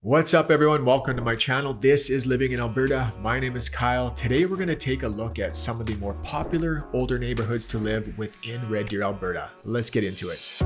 What's up everyone? Welcome to my channel. This is Living in Alberta. My name is Kyle. Today we're going to take a look at some of the more popular older neighborhoods to live within Red Deer, Alberta. Let's get into it.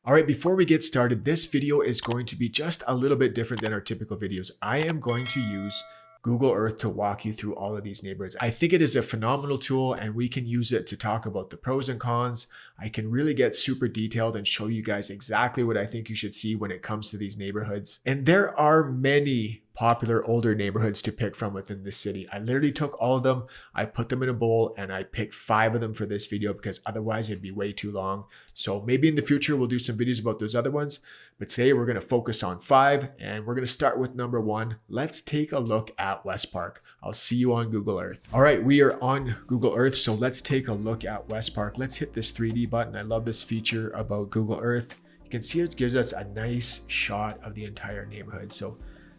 All right, before we get started, this video is going to be just a little bit different than our typical videos. I am going to use Google Earth to walk you through all of these neighborhoods. I think it is a phenomenal tool and we can use it to talk about the pros and cons. I can really get super detailed and show you guys exactly what I think you should see when it comes to these neighborhoods. And there are many popular older neighborhoods to pick from within the city. I literally took all of them, I put them in a bowl, and I picked 5 of them for this video because otherwise it'd be way too long. So maybe in the future we'll do some videos about those other ones, but today we're going to focus on 5 and we're going to start with number 1. Let's take a look at West Park. I'll see you on Google Earth. All right, we are on Google Earth, so let's take a look at West Park. Let's hit this 3D button. I love this feature about Google Earth. You can see it gives us a nice shot of the entire neighborhood. So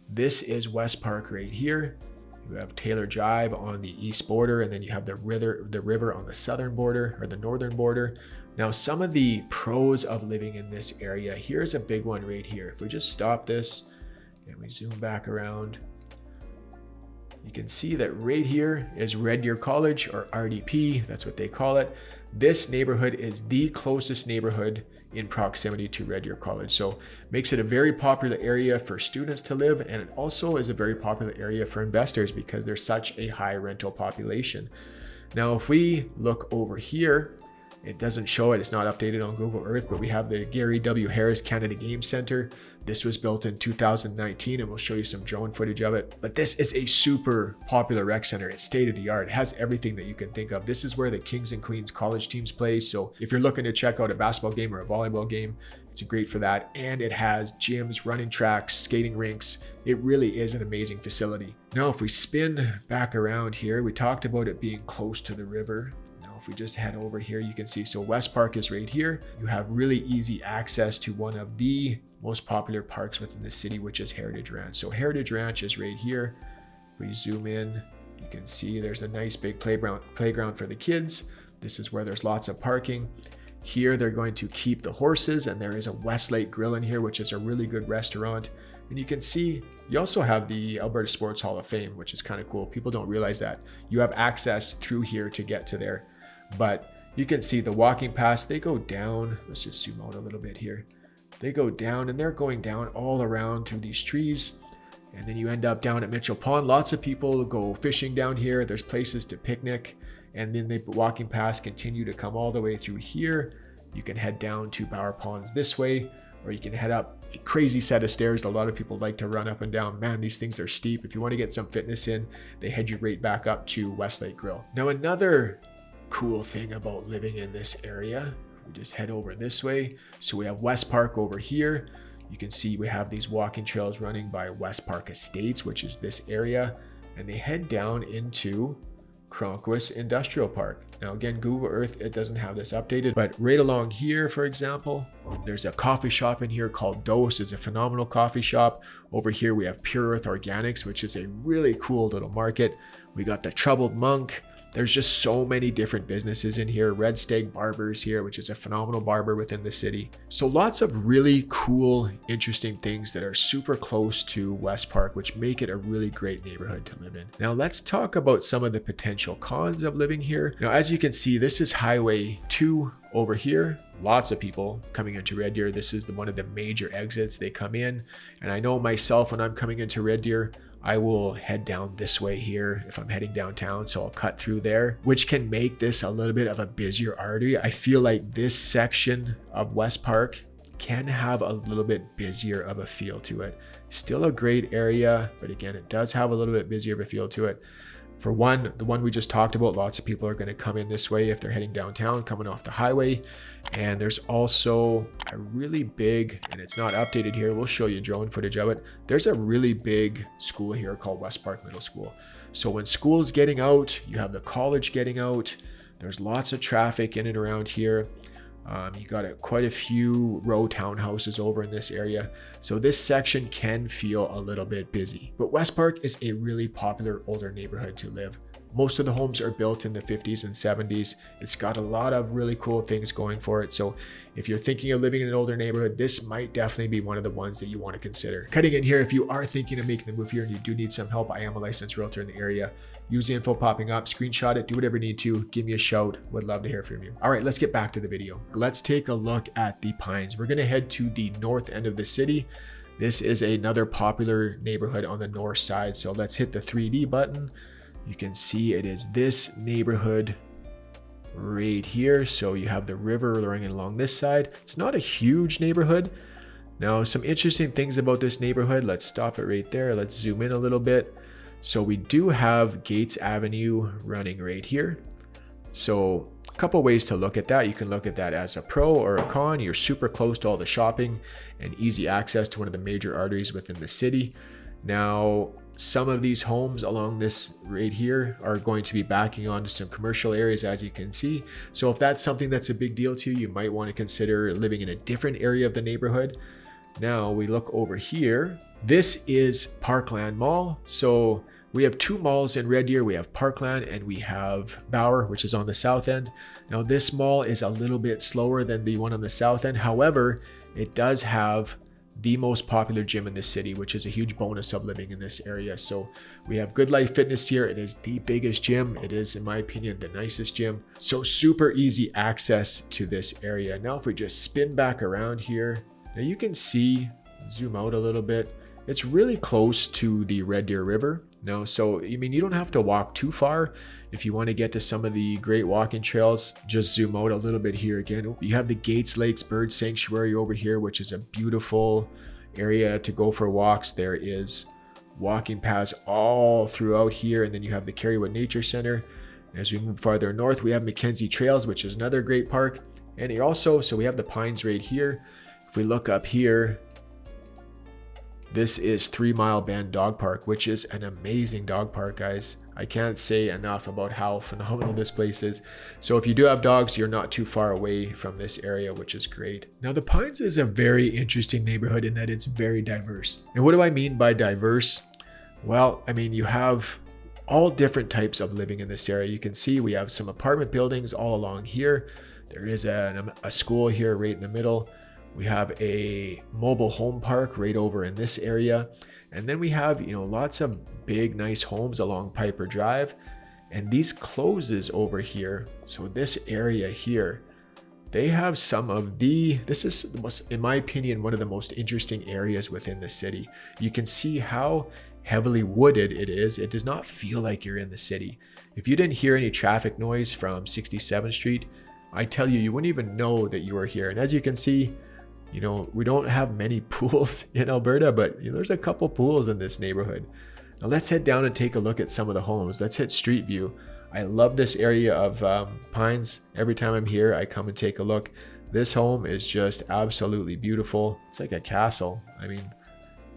this is West Park right here. You have Taylor Drive on the east border, and then you have the river on the southern border or the northern border. Now, some of the pros of living in this area, here's a big one right here. If we just stop this and we zoom back around, you can see that right here is Red Deer College, or RDP, that's what they call it. This neighborhood is the closest neighborhood in proximity to Red Deer College. So makes it a very popular area for students to live, and it also is a very popular area for investors because there's such a high rental population. Now, if we look over here, it doesn't show it, it's not updated on Google Earth, but we have the Gary W. Harris Canada Game Center. This was built in 2019 and we'll show you some drone footage of it. But this is a super popular rec center. It's state of the art. It has everything that you can think of. This is where the Kings and Queens college teams play. So if you're looking to check out a basketball game or a volleyball game, it's great for that. And it has gyms, running tracks, skating rinks. It really is an amazing facility. Now, if we spin back around here, we talked about it being close to the river. If we just head over here, you can see, so West Park is right here. You have really easy access to one of the most popular parks within the city, which is Heritage Ranch. So Heritage Ranch is right here. If we zoom in, you can see there's a nice big playground for the kids. This is where there's lots of parking. Here, they're going to keep the horses, and there is a Westlake Grill in here, which is a really good restaurant. And you can see, you also have the Alberta Sports Hall of Fame, which is kind of cool. People don't realize that. You have access through here to get to there. But you can see the walking paths, they go down. Let's just zoom out a little bit here. They go down, and they're going down all around through these trees. And then you end up down at Mitchell Pond. Lots of people go fishing down here. There's places to picnic. And then the walking paths continue to come all the way through here. You can head down to Bower Ponds this way, or you can head up a crazy set of stairs that a lot of people like to run up and down. Man, these things are steep. If you want to get some fitness in, they head you right back up to Westlake Grill. Now, another cool thing about living in this area, we just head over this way. So we have West Park over here. You can see we have these walking trails running by West Park Estates, which is this area, and they head down into Cronquist Industrial Park. Now again, Google Earth, it doesn't have this updated, but right along here, for example, there's a coffee shop in here called Dose. It's a phenomenal coffee shop. Over here we have Pure Earth Organics, which is a really cool little market. We got the Troubled Monk. There's just so many different businesses in here. Red Stag Barbers here, which is a phenomenal barber within the city. So lots of really cool, interesting things that are super close to West Park, which make it a really great neighborhood to live in. Now let's talk about some of the potential cons of living here. Now, as you can see, this is Highway 2 over here. Lots of people coming into Red Deer. This is one of the major exits they come in. And I know myself, when I'm coming into Red Deer, I will head down this way here if I'm heading downtown, so I'll cut through there, which can make this a little bit of a busier artery. I feel like this section of West Park can have a little bit busier of a feel to it. Still a great area, but again, it does have a little bit busier of a feel to it. For one, the one we just talked about, lots of people are going to come in this way if they're heading downtown, coming off the highway. And there's also a really big, and it's not updated here, we'll show you drone footage of it. There's a really big school here called West Park Middle School. So when school's getting out, you have the college getting out. There's lots of traffic in and around here. You got quite a few row townhouses over in this area. So this section can feel a little bit busy. But West Park is a really popular older neighborhood to live. Most of the homes are built in the 50s and 70s. It's got a lot of really cool things going for it. So if you're thinking of living in an older neighborhood, this might definitely be one of the ones that you want to consider. Cutting in here, if you are thinking of making the move here and you do need some help, I am a licensed realtor in the area. Use the info popping up, screenshot it, do whatever you need to, give me a shout. Would love to hear from you. All right, let's get back to the video. Let's take a look at the Pines. We're going to head to the north end of the city. This is another popular neighborhood on the north side. So let's hit the 3D button. You can see it is this neighborhood right here. So you have the river running along this side. It's not a huge neighborhood. Now, some interesting things about this neighborhood. Let's stop it right there. Let's zoom in a little bit. So we do have Gates Avenue running right here. So a couple ways to look at that. You can look at that as a pro or a con. You're super close to all the shopping and easy access to one of the major arteries within the city. Now, some of these homes along this right here are going to be backing onto some commercial areas, as you can see. So if that's something that's a big deal to you, you might want to consider living in a different area of the neighborhood. Now we look over here. This is Parkland Mall. So we have two malls in Red Deer. We have Parkland and we have Bauer, which is on the south end. Now this mall is a little bit slower than the one on the south end. However, it does have the most popular gym in the city, which is a huge bonus of living in this area. So we have Good Life Fitness here. It is the biggest gym. It is, in my opinion, the nicest gym. So super easy access to this area. Now, if we just spin back around here, now you can see, zoom out a little bit, it's really close to the Red Deer River. Now, so, I mean, you don't have to walk too far. If you want to get to some of the great walking trails, just zoom out a little bit here again. You have the Gates Lakes Bird Sanctuary over here, which is a beautiful area to go for walks. There is walking paths all throughout here. And then you have the Kerrywood Nature Center. And as we move farther north, we have Mackenzie Trails, which is another great park. And here also, so we have the Pines right here. If we look up here, this is 3 Mile Bend Dog Park, which is an amazing dog park, guys. I can't say enough about how phenomenal this place is. So if you do have dogs, you're not too far away from this area, which is great. Now, the Pines is a very interesting neighborhood in that it's very diverse. And what do I mean by diverse? Well, I mean, you have all different types of living in this area. You can see we have some apartment buildings all along here. There is a school here right in the middle. We have a mobile home park right over in this area. And then we have, lots of big, nice homes along Piper Drive. And these closes over here. So this area here, they have some of this is, in my opinion, one of the most interesting areas within the city. You can see how heavily wooded it is. It does not feel like you're in the city. If you didn't hear any traffic noise from 67th Street, I tell you, you wouldn't even know that you were here. And as you can see, we don't have many pools in Alberta, but there's a couple pools in this neighborhood. Now let's head down and take a look at some of the homes. Let's hit Street View. I love this area of Pines. Every time I'm here, I come and take a look. This home is just absolutely beautiful. It's like a castle. I mean,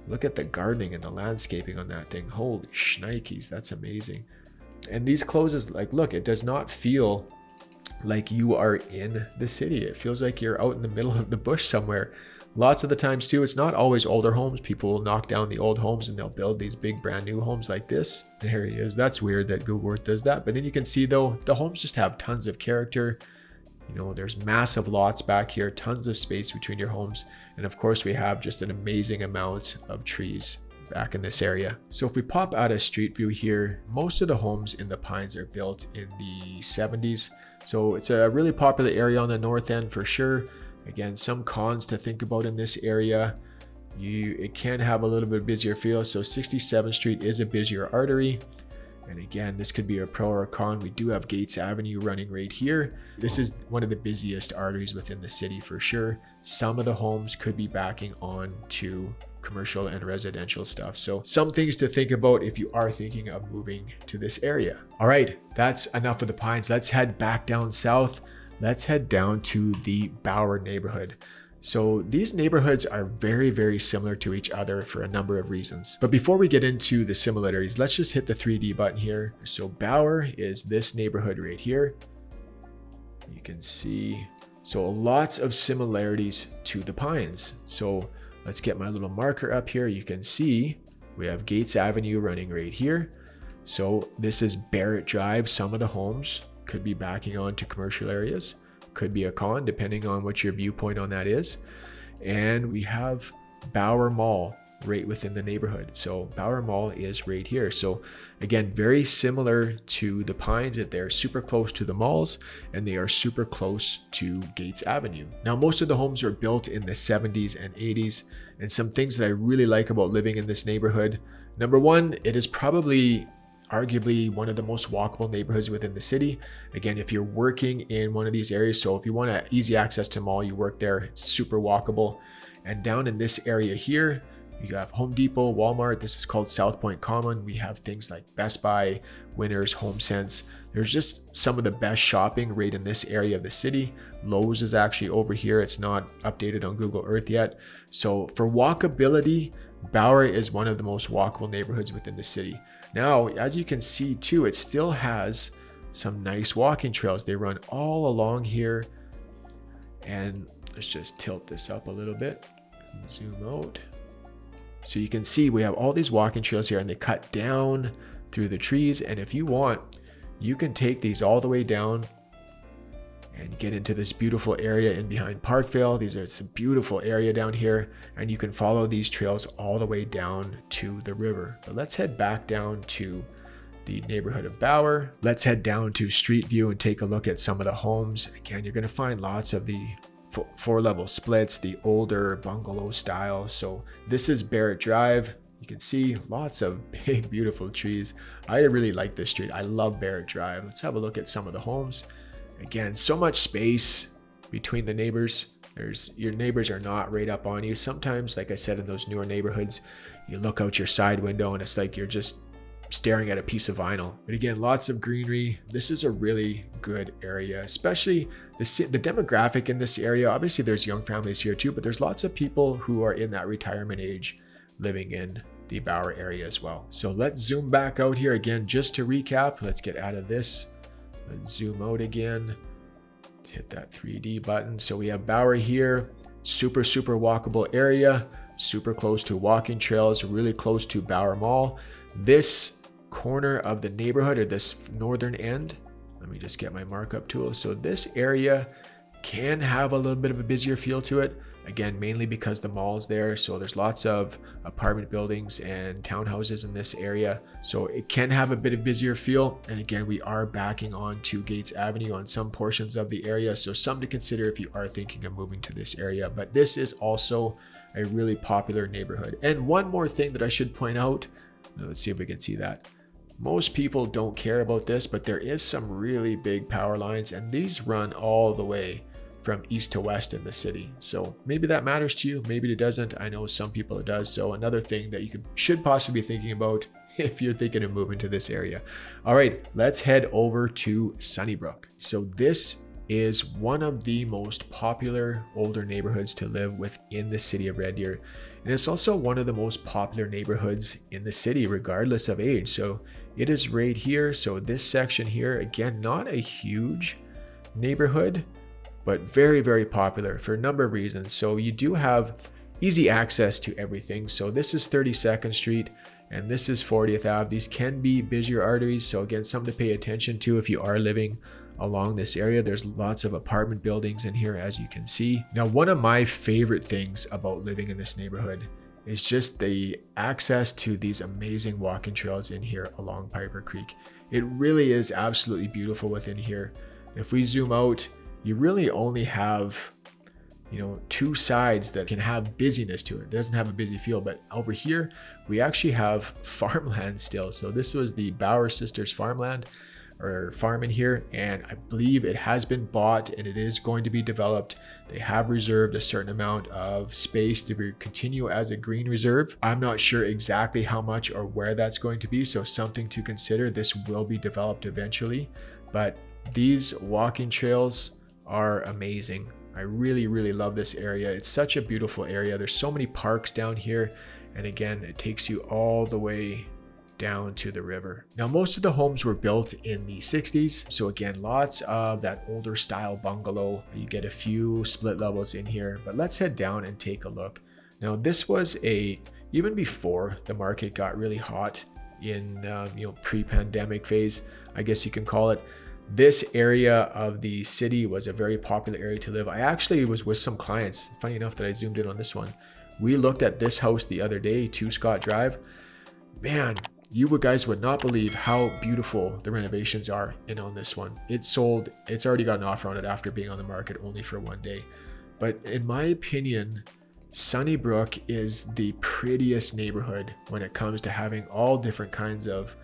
look at the gardening and the landscaping on that thing. Holy shnikes, that's amazing. And these closes, look, it does not feel like you are in the city. It feels like you're out in the middle of the bush somewhere. Lots of the times too, it's not always older homes. People will knock down the old homes and they'll build these big brand new homes like this. There he is. That's weird that Google Earth does that. But then you can see though, the homes just have tons of character. There's massive lots back here, tons of space between your homes. And of course we have just an amazing amount of trees back in this area. So if we pop out of Street View here, most of the homes in the Pines are built in the 70s. So it's a really popular area on the north end for sure. Again, some cons to think about in this area. It can have a little bit busier feel. So 67th Street is a busier artery. And again, this could be a pro or a con. We do have Gates Avenue running right here. This is one of the busiest arteries within the city for sure. Some of the homes could be backing on to commercial and residential stuff. So some things to think about if you are thinking of moving to this area. All right, that's enough of the Pines. Let's head back down south. Let's head down to the Bauer neighborhood. So these neighborhoods are very, very similar to each other for a number of reasons. But before we get into the similarities, let's just hit the 3D button here. So Bauer is this neighborhood right here. You can see So lots of similarities to the Pines. So let's get my little marker up here. You can see we have Gates Avenue running right here. So this is Barrett Drive. Some of the homes could be backing onto commercial areas, could be a con, depending on what your viewpoint on that is. And we have Bower Mall right within the neighborhood. So Bower Mall is right here. So again, very similar to the Pines, that they're super close to the malls and they are super close to Gates Avenue. Now, most of the homes are built in the 70s and 80s. And some things that I really like about living in this neighborhood. Number one, it is probably arguably one of the most walkable neighborhoods within the city. Again, if you're working in one of these areas, so if you want easy access to mall, you work there, it's super walkable. And down in this area here, you have Home Depot, Walmart. This is called South Point Common. We have things like Best Buy, Winners, HomeSense. There's just some of the best shopping right in this area of the city. Lowe's is actually over here. It's not updated on Google Earth yet. So for walkability, Bower is one of the most walkable neighborhoods within the city. Now, as you can see too, it still has some nice walking trails. They run all along here. And let's just tilt this up a little bit and zoom out. So you can see we have all these walking trails here, and they cut down through the trees. And if you want, you can take these all the way down and get into this beautiful area in behind Parkville. It's a beautiful area down here, and you can follow these trails all the way down to the river. But let's head back down to the neighborhood of Bower. Let's head down to Street View and take a look at some of the homes. Again, you're going to find lots of the four-level splits, the older bungalow style. So this is Barrett Drive. You can see lots of big, beautiful trees. I really like this street. I love Barrett Drive. Let's have a look at some of the homes. Again, so much space between the neighbors. Your neighbors are not right up on you. Sometimes, like I said, in those newer neighborhoods, you look out your side window and it's like you're just staring at a piece of vinyl. But again, lots of greenery. This is a really good area, especially the demographic in this area. Obviously, there's young families here too, but there's lots of people who are in that retirement age living in the Bower area as well. So let's zoom back out here again, just to recap. Let's get out of this. Let's zoom out again. Hit that 3D button. So we have Bower here, super walkable area, super close to walking trails, really close to Bower Mall. This corner of the neighborhood, or this northern end, let me just get my markup tool. So this area can have a little bit of a busier feel to it. Again, mainly because the mall's there. So there's lots of apartment buildings and townhouses in this area. So it can have a bit of busier feel. And again, we are backing on to Gates Avenue on some portions of the area. So some to consider if you are thinking of moving to this area. But this is also a really popular neighborhood. And one more thing that I should point out, let's see if we can see that. Most people don't care about this, but there is some really big power lines, and these run all the way from east to west in the city. So maybe that matters to you, maybe it doesn't. I know some people it does. So another thing that you should possibly be thinking about if you're thinking of moving to this area. All right, let's head over to Sunnybrook. So this is one of the most popular older neighborhoods to live within the city of Red Deer. And it's also one of the most popular neighborhoods in the city, regardless of age. So it is right here. So this section here, again, not a huge neighborhood, but very popular for a number of reasons. So you do have easy access to everything. So this is 32nd Street and this is 40th Ave. These can be busier arteries. So again, something to pay attention to if you are living along this area. There's lots of apartment buildings in here, as you can see. Now, one of my favorite things about living in this neighborhood is just the access to these amazing walking trails in here along Piper Creek. It really is absolutely beautiful within here. If we zoom out, you really only have, two sides that can have busyness to it. It doesn't have a busy feel, but over here, we actually have farmland still. So this was the Bower Sisters farmland, or farm in here, and I believe it has been bought and it is going to be developed. They have reserved a certain amount of space to continue as a green reserve. I'm not sure exactly how much or where that's going to be, so something to consider. This will be developed eventually, but these walking trails are amazing. I really love this area. It's such a beautiful area. There's so many parks down here, and again, it takes you all the way down to the river. Now, most of the homes were built in the 60s. So again, lots of that older style bungalow. You get a few split levels in here, but let's head down and take a look. Now, this was even before the market got really hot in, pre-pandemic phase, I guess you can call it. This area of the city was a very popular area to live. I actually was with some clients. Funny enough that I zoomed in on this one. We looked at this house the other day, 2 Scott Drive. Man, you guys would not believe how beautiful the renovations are in on this one. It's sold. It's already got an offer on it after being on the market only for 1 day. But in my opinion, Sunnybrook is the prettiest neighborhood when it comes to having all different kinds of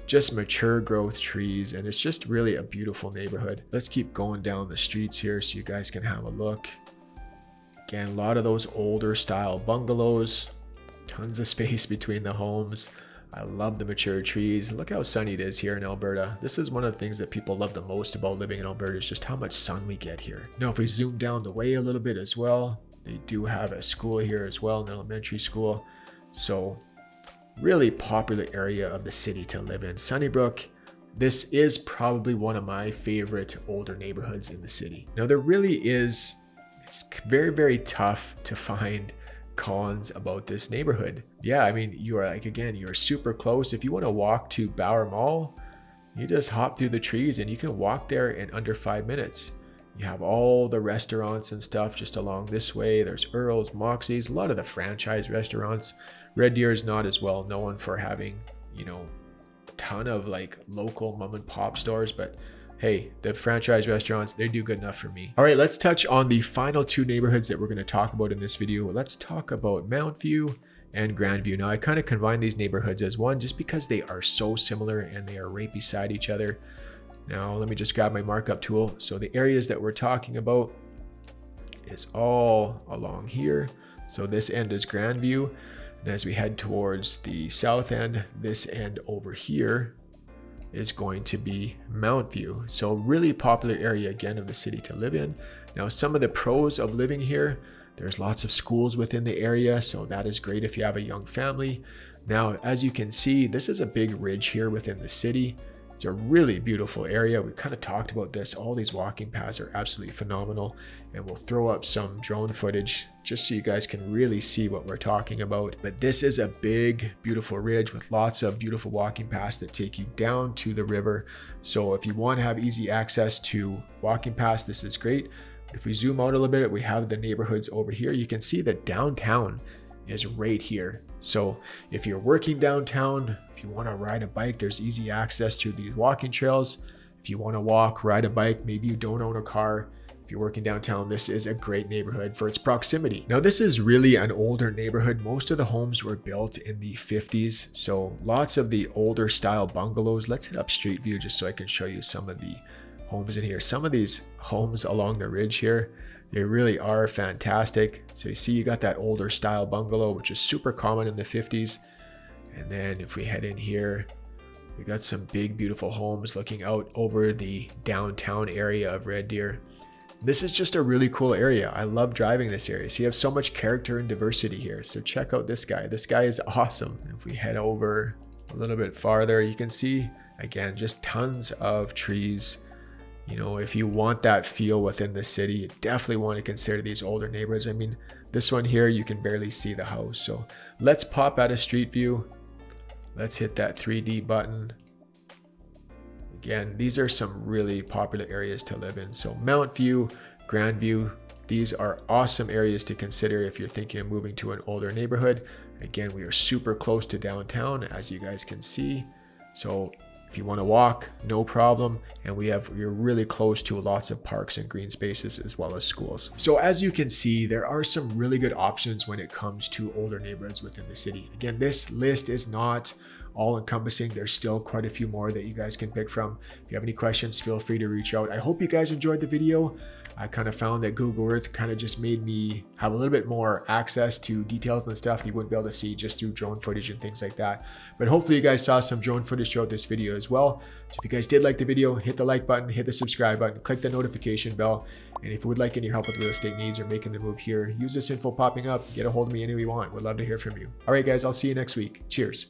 just mature growth trees, and it's just really a beautiful neighborhood. Let's keep going down the streets here so you guys can have a look. Again, a lot of those older style bungalows, tons of space between the homes. I love the mature trees. Look how sunny it is here in Alberta. This is one of the things that people love the most about living in Alberta, is just how much sun we get here. Now, if we zoom down the way a little bit as well, they do have a school here as well, an elementary school. So really popular area of the city to live in. Sunnybrook, this is probably one of my favorite older neighborhoods in the city. Now, there really is, it's very, very tough to find cons about this neighborhood. Yeah, I mean, you are you're super close. If you want to walk to Bower Mall, you just hop through the trees and you can walk there in under 5 minutes. You have all the restaurants and stuff just along this way. There's Earl's, Moxie's, a lot of the franchise restaurants. Red Deer is not as well known for having, a ton of local mom and pop stores, but hey, the franchise restaurants, they do good enough for me. All right, let's touch on the final 2 neighborhoods that we're going to talk about in this video. Let's talk about Mount View and Grandview. Now, I kind of combine these neighborhoods as one just because they are so similar and they are right beside each other. Now, let me just grab my markup tool. So the areas that we're talking about is all along here. So this end is Grandview. And as we head towards the south end, this end over here is going to be Mount View. So really popular area again of the city to live in. Now, some of the pros of living here, there's lots of schools within the area. So that is great if you have a young family. Now, as you can see, this is a big ridge here within the city. It's a really beautiful area. We kind of talked about this. All these walking paths are absolutely phenomenal. And we'll throw up some drone footage just so you guys can really see what we're talking about. But this is a big, beautiful ridge with lots of beautiful walking paths that take you down to the river. So if you want to have easy access to walking paths, this is great. If we zoom out a little bit, we have the neighborhoods over here. You can see that downtown is right here. So if you're working downtown, if you want to ride a bike, there's easy access to these walking trails. If you want to walk, ride a bike, maybe you don't own a car. If you're working downtown, this is a great neighborhood for its proximity. Now, this is really an older neighborhood. Most of the homes were built in the 50s. So lots of the older style bungalows. Let's hit up Street View just so I can show you some of the homes in here. Some of these homes along the ridge here, they really are fantastic. So you see, you got that older style bungalow, which is super common in the 50s. And then if we head in here, we got some big, beautiful homes looking out over the downtown area of Red Deer. This is just a really cool area. I love driving this area. So you have so much character and diversity here. So check out this guy. This guy is awesome. If we head over a little bit farther, you can see, again, just tons of trees. If you want that feel within the city, you definitely want to consider these older neighborhoods. I mean, this one here, you can barely see the house. So let's pop out of Street View. Let's hit that 3D button. Again, these are some really popular areas to live in. So Mount View, Grandview, these are awesome areas to consider if you're thinking of moving to an older neighborhood. Again, we are super close to downtown, as you guys can see. So if you want to walk, no problem. And we're really close to lots of parks and green spaces as well as schools. So as you can see, there are some really good options when it comes to older neighborhoods within the city. Again, this list is not all encompassing. There's still quite a few more that you guys can pick from. If you have any questions, feel free to reach out. I hope you guys enjoyed the video. I kind of found that Google Earth kind of just made me have a little bit more access to details and stuff that you wouldn't be able to see just through drone footage and things like that. But hopefully you guys saw some drone footage throughout this video as well. So if you guys did like the video, hit the like button, hit the subscribe button, click the notification bell. And if you would like any help with real estate needs or making the move here, use this info popping up, get a hold of me any way you want. We'd love to hear from you. All right, guys, I'll see you next week. Cheers.